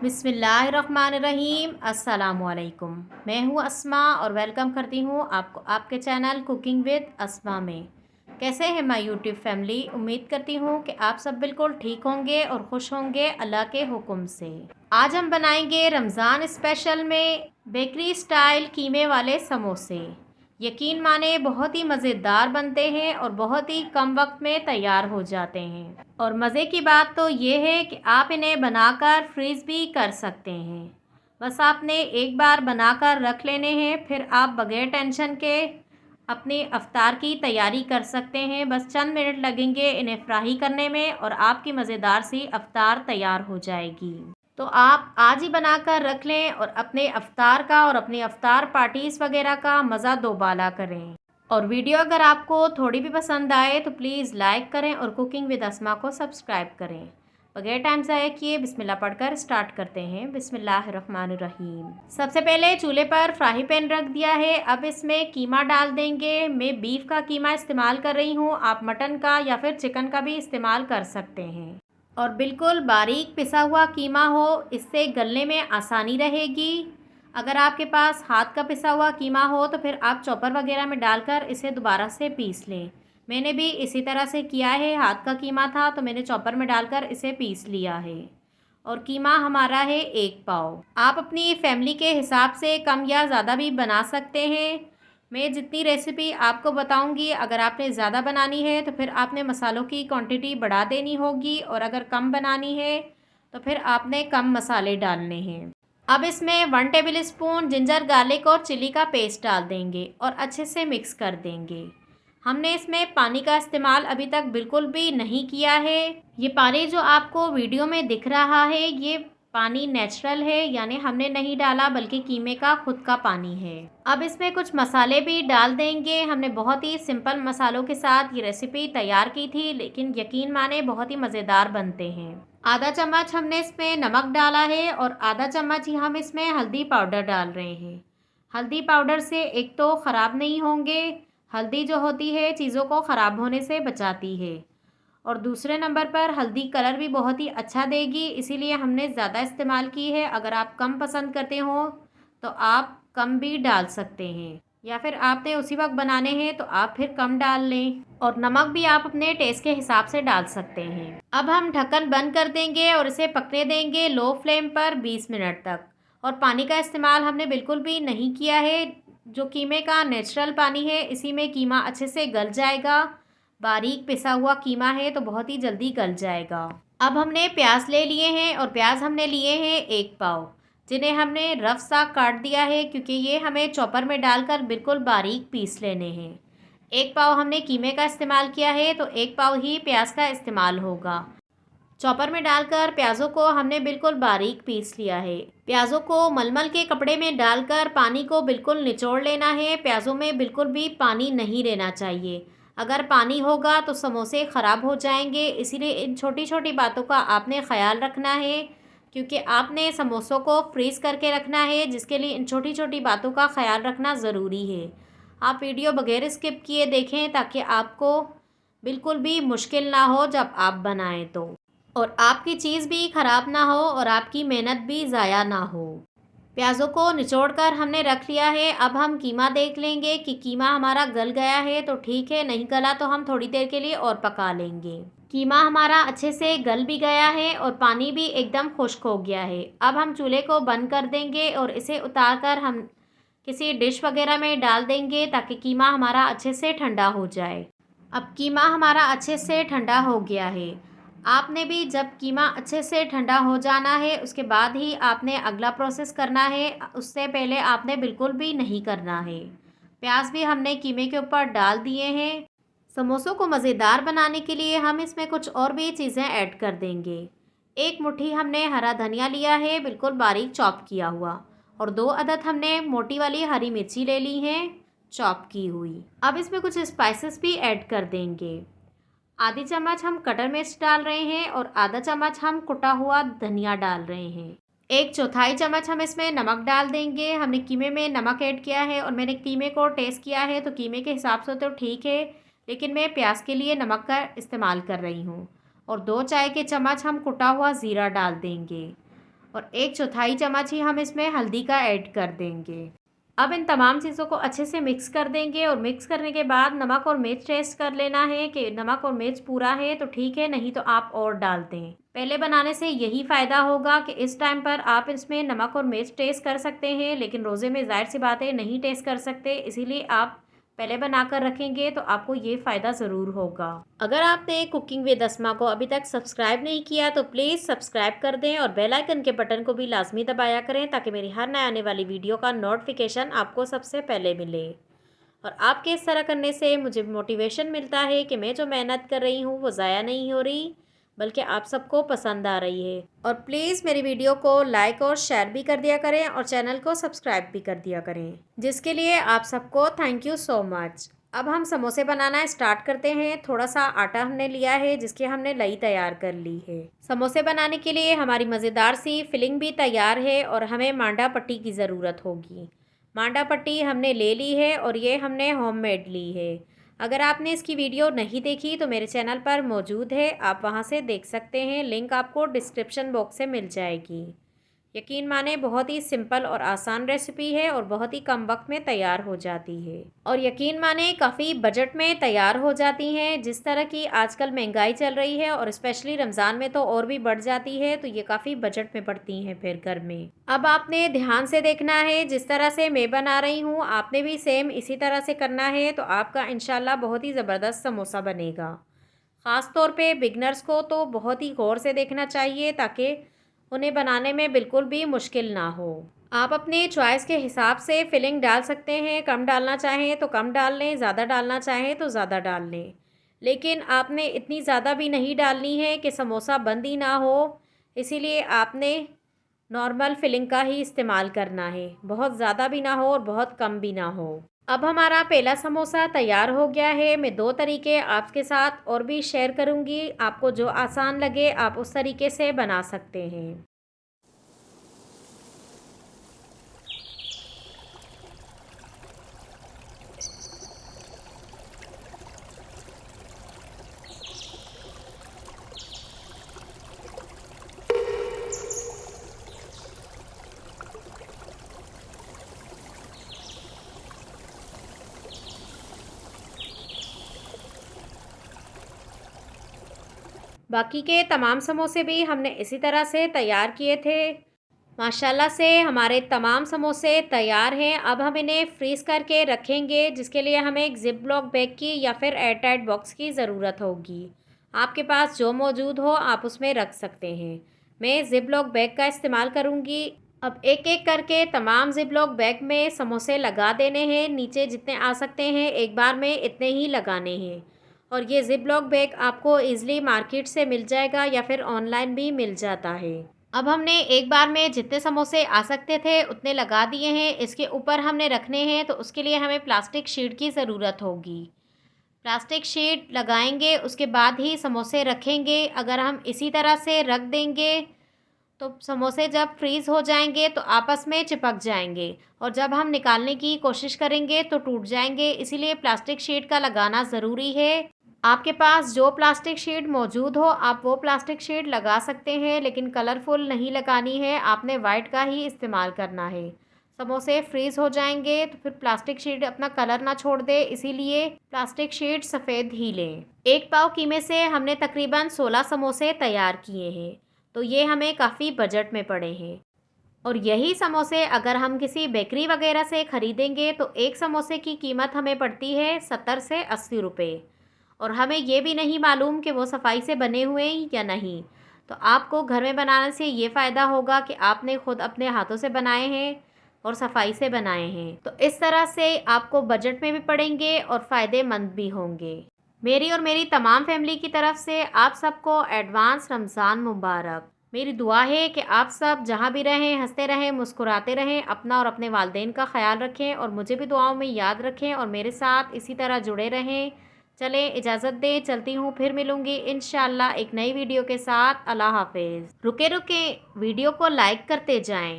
बिस्मिल्लाहिर्रहमानिर्रहीम। अस्सलामुअलैकुम। मैं हूँ अस्मा और वेलकम करती हूँ आपको आपके चैनल कुकिंग विद अस्मा में। कैसे हैं माय यूट्यूब फैमिली? उम्मीद करती हूँ कि आप सब बिल्कुल ठीक होंगे और खुश होंगे अल्लाह के हुक्म से। आज हम बनाएंगे रमज़ान स्पेशल में बेकरी स्टाइल कीमे वाले समोसे। यकीन माने बहुत ही मज़ेदार बनते हैं और बहुत ही कम वक्त में तैयार हो जाते हैं। और मज़े की बात तो ये है कि आप इन्हें बनाकर फ्रीज़ भी कर सकते हैं। बस आपने एक बार बनाकर रख लेने हैं, फिर आप बगैर टेंशन के अपने अफ्तार की तैयारी कर सकते हैं। बस चंद मिनट लगेंगे इन्हें फ्राई करने में और आपकी मज़ेदार सी अफ्तार तैयार हो जाएगी। तो आप आज ही बनाकर रख लें और अपने अफ्तार का और अपनी अफ्तार पार्टीज़ वगैरह का मज़ा दोबाला करें। और वीडियो अगर आपको थोड़ी भी पसंद आए तो प्लीज़ लाइक करें और कुकिंग विद अस्मा को सब्सक्राइब करें। बगैर टाइम ज़ाया किए बिस्मिल्लाह पढ़कर स्टार्ट करते हैं। बिस्मिल्लाहिर्रहमानिर्रहीम। सबसे पहले चूल्हे पर फ्राई पैन रख दिया है। अब इसमें कीमा डाल देंगे। मैं बीफ का कीमा इस्तेमाल कर रही हूँ, आप मटन का या फिर चिकन का भी इस्तेमाल कर सकते हैं। और बिल्कुल बारीक पिसा हुआ कीमा हो, इससे गलने में आसानी रहेगी। अगर आपके पास हाथ का पिसा हुआ कीमा हो तो फिर आप चॉपर वगैरह में डालकर इसे दोबारा से पीस लें। मैंने भी इसी तरह से किया है, हाथ का कीमा था तो मैंने चॉपर में डालकर इसे पीस लिया है। और कीमा हमारा है 1 पाव। आप अपनी फैमिली के हिसाब से कम या ज़्यादा भी बना सकते हैं। मैं जितनी रेसिपी आपको बताऊंगी, अगर आपने ज़्यादा बनानी है तो फिर आपने मसालों की क्वांटिटी बढ़ा देनी होगी, और अगर कम बनानी है तो फिर आपने कम मसाले डालने हैं। अब इसमें 1 टेबल स्पून जिंजर गार्लिक और चिली का पेस्ट डाल देंगे और अच्छे से मिक्स कर देंगे। हमने इसमें पानी का इस्तेमाल अभी तक बिल्कुल भी नहीं किया है। ये पानी जो आपको वीडियो में दिख रहा है ये पानी नेचुरल है, यानी हमने नहीं डाला बल्कि कीमे का खुद का पानी है। अब इसमें कुछ मसाले भी डाल देंगे। हमने बहुत ही सिंपल मसालों के साथ ये रेसिपी तैयार की थी, लेकिन यकीन माने बहुत ही मज़ेदार बनते हैं। आधा चम्मच हमने इसमें नमक डाला है और आधा चम्मच ही हम इसमें हल्दी पाउडर डाल रहे हैं। हल्दी पाउडर से एक तो ख़राब नहीं होंगे, हल्दी जो होती है चीज़ों को ख़राब होने से बचाती है, और दूसरे नंबर पर हल्दी कलर भी बहुत ही अच्छा देगी, इसीलिए हमने ज़्यादा इस्तेमाल की है। अगर आप कम पसंद करते हो तो आप कम भी डाल सकते हैं, या फिर आपने उसी वक्त बनाने हैं तो आप फिर कम डाल लें। और नमक भी आप अपने टेस्ट के हिसाब से डाल सकते हैं। अब हम ढक्कन बंद कर देंगे और इसे पकने देंगे लो फ्लेम पर 20 मिनट तक। और पानी का इस्तेमाल हमने बिल्कुल भी नहीं किया है। जो कीमे का नेचुरल पानी है इसी में कीमा अच्छे से गल जाएगा। बारीक पिसा हुआ कीमा है तो बहुत ही जल्दी गल जाएगा। अब हमने प्याज ले लिए हैं और प्याज हमने लिए हैं 1 पाव, जिन्हें हमने रफ सा काट दिया है क्योंकि ये हमें चॉपर में डालकर बिल्कुल बारीक पीस लेने हैं। 1 पाव हमने कीमे का इस्तेमाल किया है तो 1 पाव ही प्याज का इस्तेमाल होगा। चॉपर में डालकर प्याज़ों को हमने बिल्कुल बारीक पीस लिया है। प्याज़ों को मलमल के कपड़े में डालकर पानी को बिल्कुल निचोड़ लेना है। प्याज़ों में बिल्कुल भी पानी नहीं रहना चाहिए। अगर पानी होगा तो समोसे ख़राब हो जाएंगे, इसीलिए इन छोटी छोटी बातों का आपने ख़याल रखना है, क्योंकि आपने समोसों को फ्रीज़ करके रखना है, जिसके लिए इन छोटी छोटी बातों का ख़याल रखना ज़रूरी है। आप वीडियो बगैर स्किप किए देखें ताकि आपको बिल्कुल भी मुश्किल ना हो जब आप बनाएं तो, और आपकी चीज़ भी ख़राब ना हो और आपकी मेहनत भी ज़ाया ना हो। प्याज़ों को निचोड़ कर हमने रख लिया है। अब हम कीमा देख लेंगे कि कीमा हमारा गल गया है तो ठीक है, नहीं गला तो हम थोड़ी देर के लिए और पका लेंगे। कीमा हमारा अच्छे से गल भी गया है और पानी भी एकदम खुश्क हो गया है। अब हम चूल्हे को बंद कर देंगे और इसे उतार कर हम किसी डिश वगैरह में डाल देंगे ताकि कीमा हमारा अच्छे से ठंडा हो जाए। अब कीमा हमारा अच्छे से ठंडा हो गया है। आपने भी जब कीमा अच्छे से ठंडा हो जाना है उसके बाद ही आपने अगला प्रोसेस करना है, उससे पहले आपने बिल्कुल भी नहीं करना है। प्याज भी हमने कीमे के ऊपर डाल दिए हैं। समोसों को मज़ेदार बनाने के लिए हम इसमें कुछ और भी चीज़ें ऐड कर देंगे। 1 मुट्ठी हमने हरा धनिया लिया है बिल्कुल बारीक चॉप किया हुआ, और 2 अदद हमने मोटी वाली हरी मिर्ची ले ली हैं चॉप की हुई। अब इसमें कुछ स्पाइसेस भी ऐड कर देंगे। आधी चम्मच हम कटर मिर्च डाल रहे हैं और आधा चम्मच हम कुटा हुआ धनिया डाल रहे हैं। 1/4 चम्मच हम इसमें नमक डाल देंगे। हमने कीमे में नमक ऐड किया है और मैंने कीमे को टेस्ट किया है तो कीमे के हिसाब से तो ठीक है, लेकिन मैं प्याज के लिए नमक का इस्तेमाल कर रही हूँ। और 2 चाय के चम्मच हम कुटा हुआ ज़ीरा डाल देंगे। और 1/4 चम्मच ही हम इसमें हल्दी का ऐड कर देंगे। अब इन तमाम चीज़ों को अच्छे से मिक्स कर देंगे और मिक्स करने के बाद नमक और मिर्च टेस्ट कर लेना है कि नमक और मिर्च पूरा है तो ठीक है, नहीं तो आप और डाल दें। पहले बनाने से यही फ़ायदा होगा कि इस टाइम पर आप इसमें नमक और मिर्च टेस्ट कर सकते हैं, लेकिन रोज़े में ज़ाहिर सी बात है नहीं टेस्ट कर सकते, इसीलिए आप पहले बनाकर रखेंगे तो आपको ये फ़ायदा ज़रूर होगा। अगर आपने कुकिंग विद अस्मा को अभी तक सब्सक्राइब नहीं किया तो प्लीज़ सब्सक्राइब कर दें और बेल आइकन के बटन को भी लाजमी दबाया करें ताकि मेरी हर नए आने वाली वीडियो का नोटिफिकेशन आपको सबसे पहले मिले। और आपके इस तरह करने से मुझे मोटिवेशन मिलता है कि मैं जो मेहनत कर रही हूँ वो ज़ाया नहीं हो रही, बल्कि आप सबको पसंद आ रही है। और प्लीज़ मेरी वीडियो को लाइक और शेयर भी कर दिया करें और चैनल को सब्सक्राइब भी कर दिया करें, जिसके लिए आप सबको थैंक यू सो मच। अब हम समोसे बनाना स्टार्ट करते हैं। थोड़ा सा आटा हमने लिया है जिसकी हमने लई तैयार कर ली है। समोसे बनाने के लिए हमारी मज़ेदार सी फिलिंग भी तैयार है और हमें मांडा पट्टी की ज़रूरत होगी। मांडा पट्टी हमने ले ली है और ये हमने होममेड ली है। अगर आपने इसकी वीडियो नहीं देखी तो मेरे चैनल पर मौजूद है, आप वहां से देख सकते हैं। लिंक आपको डिस्क्रिप्शन बॉक्स से मिल जाएगी। यकीन माने बहुत ही सिंपल और आसान रेसिपी है और बहुत ही कम वक्त में तैयार हो जाती है और यकीन माने काफ़ी बजट में तैयार हो जाती हैं। जिस तरह की आजकल महंगाई चल रही है और स्पेशली रमज़ान में तो और भी बढ़ जाती है, तो ये काफ़ी बजट में पड़ती हैं फिर घर में। अब आपने ध्यान से देखना है, जिस तरह से मैं बना रही हूँ आपने भी सेम इसी तरह से करना है, तो आपका इंशाल्लाह बहुत ही ज़बरदस्त समोसा बनेगा। ख़ास तौर पे बिगनर्स को तो बहुत ही गौर से देखना चाहिए ताकि उन्हें बनाने में बिल्कुल भी मुश्किल ना हो। आप अपने चॉइस के हिसाब से फिलिंग डाल सकते हैं, कम डालना चाहें तो कम डाल लें, ज़्यादा डालना चाहें तो ज़्यादा डाल लें। लेकिन आपने इतनी ज़्यादा भी नहीं डालनी है कि समोसा बंद ही ना हो, इसीलिए आपने नॉर्मल फिलिंग का ही इस्तेमाल करना है। बहुत ज़्यादा भी ना हो और बहुत कम भी ना हो। अब हमारा पहला समोसा तैयार हो गया है। मैं 2 तरीके आपके साथ और भी शेयर करूँगी, आपको जो आसान लगे आप उस तरीके से बना सकते हैं। बाकी के तमाम समोसे भी हमने इसी तरह से तैयार किए थे। माशाल्लाह से हमारे तमाम समोसे तैयार हैं। अब हम इन्हें फ्रीज़ करके रखेंगे, जिसके लिए हमें एक ज़िप लॉक बैग की या फिर एयर टाइट बॉक्स की ज़रूरत होगी। आपके पास जो मौजूद हो आप उसमें रख सकते हैं। मैं ज़िप लॉक बैग का इस्तेमाल करूँगी। अब एक एक करके तमाम ज़िप लॉक बैग में समोसे लगा देने हैं। नीचे जितने आ सकते हैं एक बार में इतने ही लगाने हैं। और ये ज़िप लॉक बैग आपको ईज़िली मार्केट से मिल जाएगा या फिर ऑनलाइन भी मिल जाता है। अब हमने एक बार में जितने समोसे आ सकते थे उतने लगा दिए हैं। इसके ऊपर हमने रखने हैं तो उसके लिए हमें प्लास्टिक शीट की ज़रूरत होगी। प्लास्टिक शीट लगाएंगे उसके बाद ही समोसे रखेंगे। अगर हम इसी तरह से रख देंगे तो समोसे जब फ्रीज़ हो जाएंगे तो आपस में चिपक जाएंगे और जब हम निकालने की कोशिश करेंगे तो टूट जाएंगे। इसीलिए प्लास्टिक शीट का लगाना ज़रूरी है। आपके पास जो प्लास्टिक शीट मौजूद हो आप वो प्लास्टिक शीट लगा सकते हैं, लेकिन कलरफुल नहीं लगानी है, आपने वाइट का ही इस्तेमाल करना है। समोसे फ्रीज़ हो जाएंगे तो फिर प्लास्टिक शीट अपना कलर ना छोड़ दे, इसीलिए प्लास्टिक शीट सफ़ेद ही लें। 1 पाव कीमे से हमने तकरीबन 16 समोसे तैयार किए हैं, तो ये हमें काफ़ी बजट में पड़े हैं। और यही समोसे अगर हम किसी बेकरी वगैरह से ख़रीदेंगे तो एक समोसे की कीमत हमें पड़ती है 70 से 80 रुपये। और हमें ये भी नहीं मालूम कि वो सफाई से बने हुए हैं या नहीं। तो आपको घर में बनाने से ये फ़ायदा होगा कि आपने खुद अपने हाथों से बनाए हैं और सफाई से बनाए हैं। तो इस तरह से आपको बजट में भी पड़ेंगे और फ़ायदेमंद भी होंगे। मेरी और मेरी तमाम फैमिली की तरफ से आप सबको एडवांस रमज़ान मुबारक। मेरी दुआ है कि आप सब जहाँ भी रहें हंसते रहें, मुस्कुराते रहें, अपना और अपने वालिदैन का ख्याल रखें और मुझे भी दुआओं में याद रखें और मेरे साथ इसी तरह जुड़े रहें। चलें इजाज़त दें, चलती हूँ, फिर मिलूँगी इंशाल्लाह एक नई वीडियो के साथ। अल्लाह हाफ़िज़। रुके रुके वीडियो को लाइक करते जाएं।